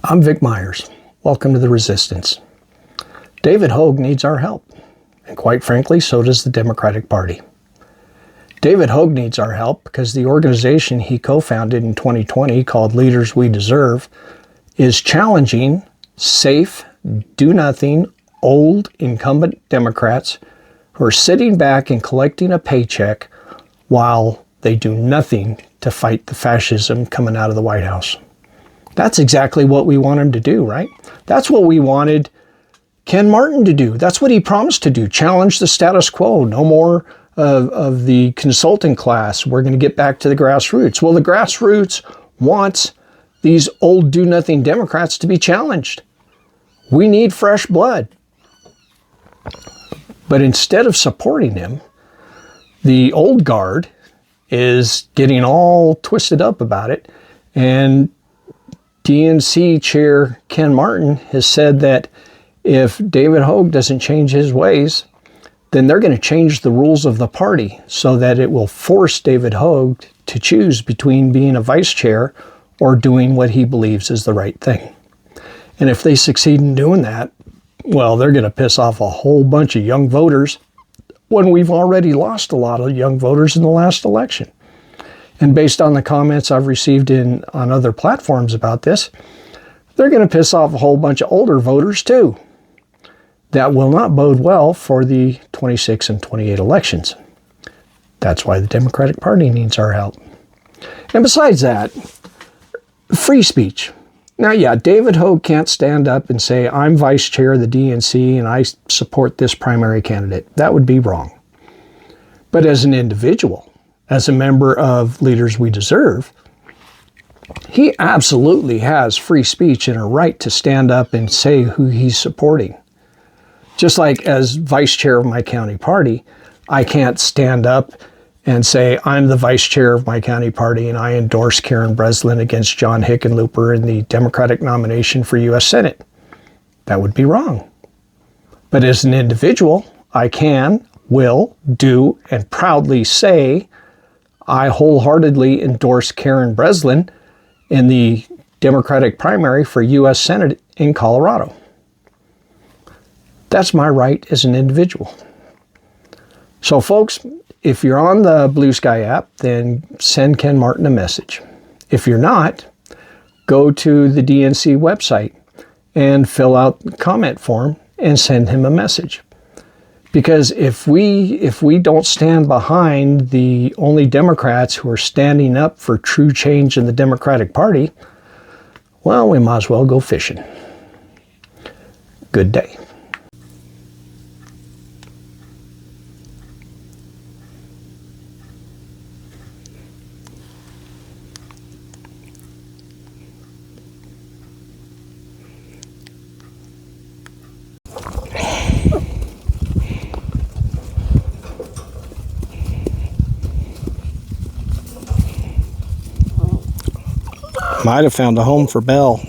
I'm Vic Myers. Welcome to The Resistance. David Hogg needs our help, and quite frankly, so does the Democratic Party. David Hogg needs our help because the organization he co-founded in 2020 called Leaders We Deserve is challenging safe, do-nothing, old incumbent Democrats who are sitting back and collecting a paycheck while they do nothing to fight the fascism coming out of the White House. That's exactly what we want him to do, right? That's what we wanted Ken Martin to do. That's what he promised to do, challenge the status quo. No more of the consulting class. We're going to get back to the grassroots. Well, the grassroots wants these old do-nothing Democrats to be challenged. We need fresh blood. But instead of supporting him, the old guard is getting all twisted up about it. And DNC Chair Ken Martin has said that if David Hogg doesn't change his ways, then they're going to change the rules of the party so that it will force David Hogg to choose between being a vice chair or doing what he believes is the right thing. And if they succeed in doing that, well, they're going to piss off a whole bunch of young voters when we've already lost a lot of young voters in the last election. And based on the comments I've received on other platforms about this, they're going to piss off a whole bunch of older voters too. That will not bode well for the 26 and 28 elections. That's why the Democratic Party needs our help. And besides that, free speech. Now, yeah, David Hogg can't stand up and say, I'm vice chair of the DNC and I support this primary candidate. That would be wrong. But as an individual, as a member of Leaders We Deserve, he absolutely has free speech and a right to stand up and say who he's supporting. Just like as vice chair of my county party, I can't stand up and say, I'm the vice chair of my county party and I endorse Karen Breslin against John Hickenlooper in the Democratic nomination for U.S. Senate. That would be wrong. But as an individual, I can, will, do, and proudly say, I wholeheartedly endorse Karen Breslin in the Democratic primary for U.S. Senate in Colorado. That's my right as an individual. So folks, if you're on the Blue Sky app, then send Ken Martin a message. If you're not, go to the DNC website and fill out the comment form and send him a message. Because if we don't stand behind the only Democrats who are standing up for true change in the Democratic Party, well, we might as well go fishing. Good day. Might have found a home for Belle.